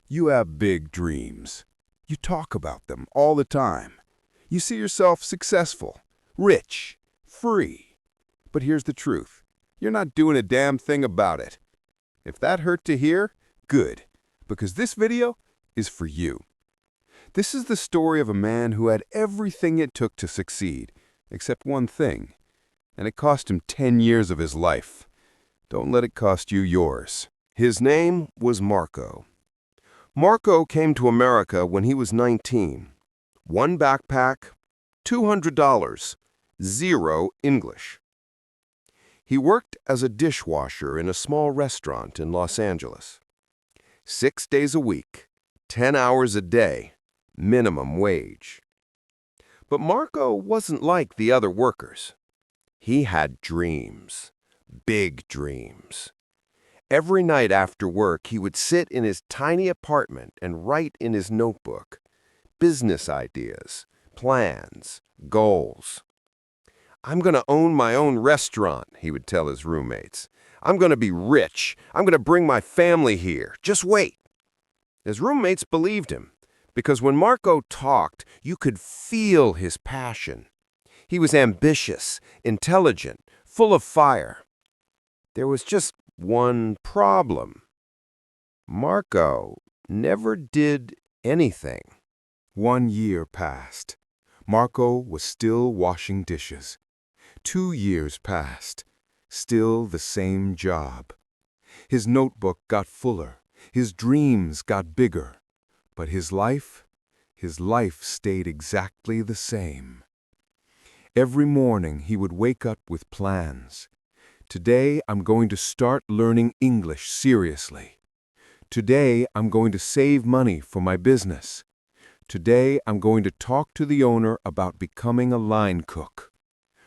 You have big dreams. You talk about them all the time. You see yourself successful, rich, free. But here's the truth. You're not doing a damn thing about it. If that hurt to hear, good, because this video is for you. This is the story of a man who had everything it took to succeed, except one thing, and it cost him 10 years of his life. Don't let it cost you yours. His name was Marco. Marco came to America when he was 19. One backpack, $200, zero English. He worked as a dishwasher in a small restaurant in Los Angeles. 6 days a week, 10 hours a day, minimum wage. But Marco wasn't like the other workers. He had dreams, big dreams. Every night after work, he would sit in his tiny apartment and write in his notebook business ideas, plans, goals. "I'm going to own my own restaurant," he would tell his roommates. "I'm going to be rich. I'm going to bring my family here. Just wait." His roommates believed him, because when Marco talked, you could feel his passion. He was ambitious, intelligent, full of fire. There was just one problem. Marco never did anything. 1 year passed. Marco was still washing dishes. 2 years passed. Still the same job. His notebook got fuller. His dreams got bigger. But his life stayed exactly the same. Every morning he would wake up with plans. Today I'm going to start learning English seriously. Today I'm going to save money for my business. Today I'm going to talk to the owner about becoming a line cook.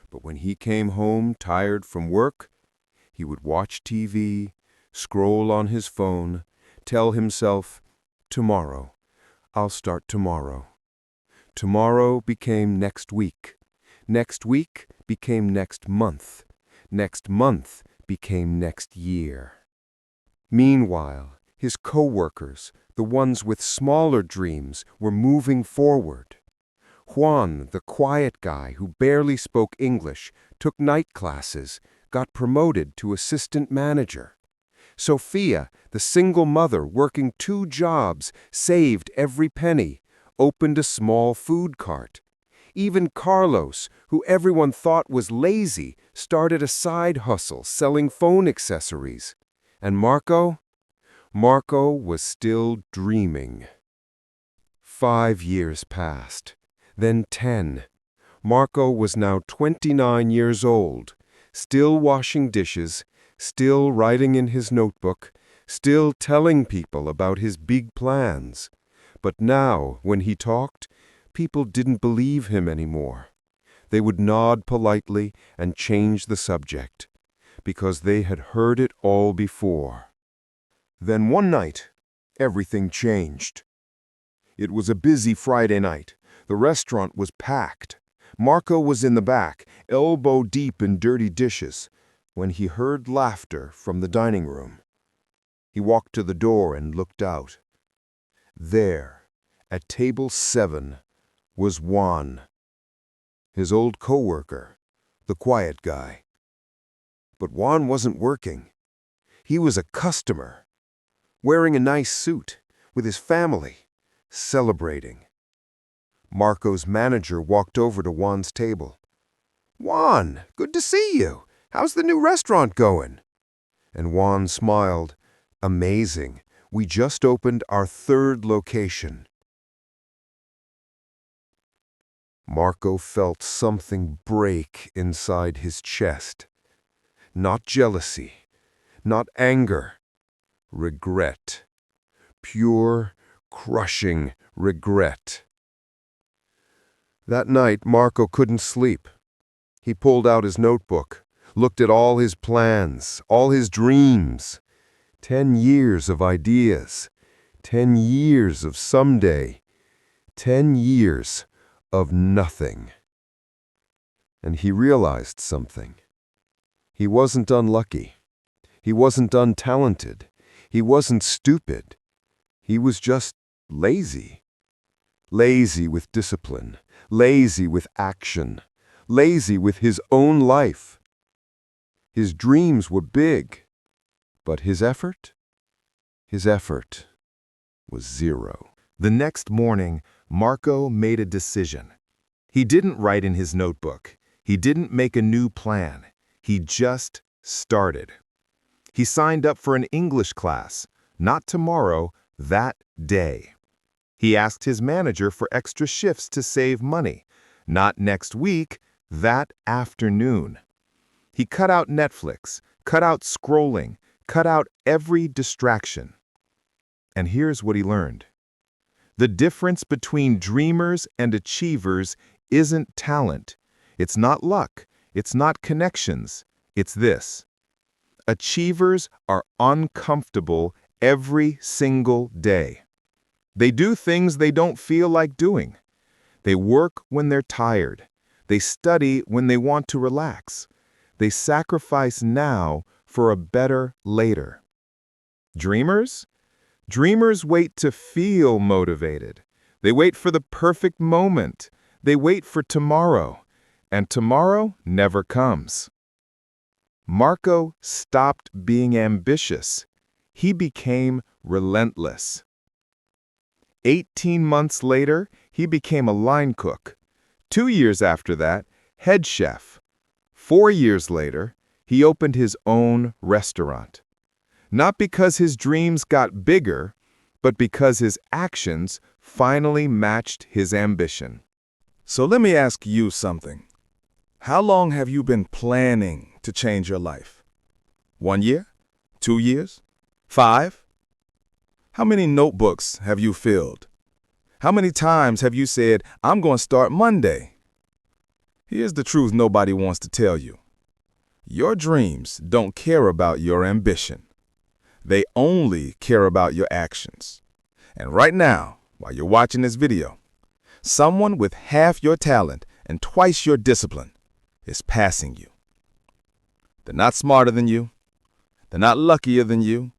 But when he came home tired from work, he would watch TV, scroll on his phone, tell himself, "Tomorrow. I'll start tomorrow." Tomorrow became next week. Next week became next month. Next month became next year. Meanwhile, his co-workers, the ones with smaller dreams, were moving forward. Juan, the quiet guy who barely spoke English, took night classes, got promoted to assistant manager. Sophia, the single mother working 2 jobs, saved every penny, opened a small food cart. Even Carlos, who everyone thought was lazy, started a side hustle selling phone accessories. And Marco? Marco was still dreaming. 5 years passed, then 10. Marco was now 29 years old, still washing dishes, still writing in his notebook, still telling people about his big plans. But now, when he talked, people didn't believe him anymore. They would nod politely and change the subject, because they had heard it all before. Then one night, everything changed. It was a busy Friday night. The restaurant was packed. Marco was in the back, elbow deep in dirty dishes, when he heard laughter from the dining room. He walked to the door and looked out. There, at table 7, was Juan, his old co-worker, the quiet guy. But Juan wasn't working. He was a customer, wearing a nice suit, with his family, celebrating. Marco's manager walked over to Juan's table. "Juan, good to see you. How's the new restaurant going?" And Juan smiled. "Amazing. We just opened our 3rd location." Marco felt something break inside his chest. Not jealousy, not anger, regret. Pure, crushing regret. That night, Marco couldn't sleep. He pulled out his notebook, looked at all his plans, all his dreams. 10 years of ideas, 10 years of someday, 10 years of nothing. And he realized something. He wasn't unlucky. He wasn't untalented. He wasn't stupid. He was just lazy. Lazy with discipline, lazy with action, lazy with his own life. His dreams were big, but his effort was zero. The next morning, Marco made a decision. He didn't write in his notebook. He didn't make a new plan. He just started. He signed up for an English class, not tomorrow, that day. He asked his manager for extra shifts to save money, not next week, that afternoon. He cut out Netflix, cut out scrolling, cut out every distraction. And here's what he learned. The difference between dreamers and achievers isn't talent. It's not luck. It's not connections. It's this. Achievers are uncomfortable every single day. They do things they don't feel like doing. They work when they're tired. They study when they want to relax. They sacrifice now for a better later. Dreamers? Dreamers wait to feel motivated. They wait for the perfect moment. They wait for tomorrow, and tomorrow never comes. Marco stopped being ambitious. He became relentless. 18 months later, he became a line cook. 2 years after that, head chef. 4 years later, he opened his own restaurant. Not because his dreams got bigger, but because his actions finally matched his ambition. So let me ask you something. How long have you been planning to change your life? 1 year? 2 years? 5? How many notebooks have you filled? How many times have you said, I'm going to start Monday? Here's the truth nobody wants to tell you. Your dreams don't care about your ambition. They only care about your actions. And right now, while you're watching this video, someone with half your talent and twice your discipline is passing you. They're not smarter than you. They're not luckier than you.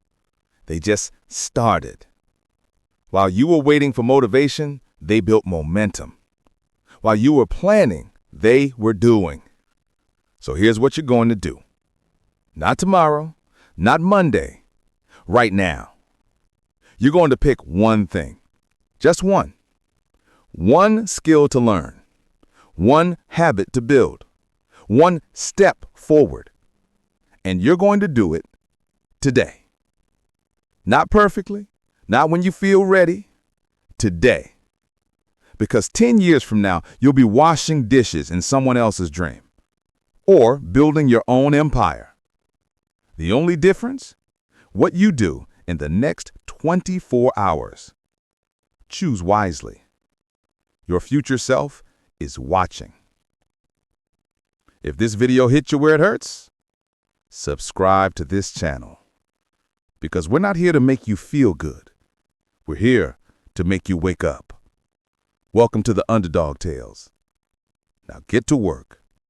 They just started. While you were waiting for motivation, they built momentum. While you were planning, they were doing. So here's what you're going to do. Not tomorrow, not Monday, right now. You're going to pick one thing, just one. One skill to learn, one habit to build, one step forward. And you're going to do it today. Not perfectly, not when you feel ready, today. Because 10 years from now, you'll be washing dishes in someone else's dream or building your own empire. The only difference? What you do in the next 24 hours. Choose wisely. Your future self is watching. If this video hit you where it hurts, subscribe to this channel. Because we're not here to make you feel good. We're here to make you wake up. Welcome to the Underdog Tales. Now get to work.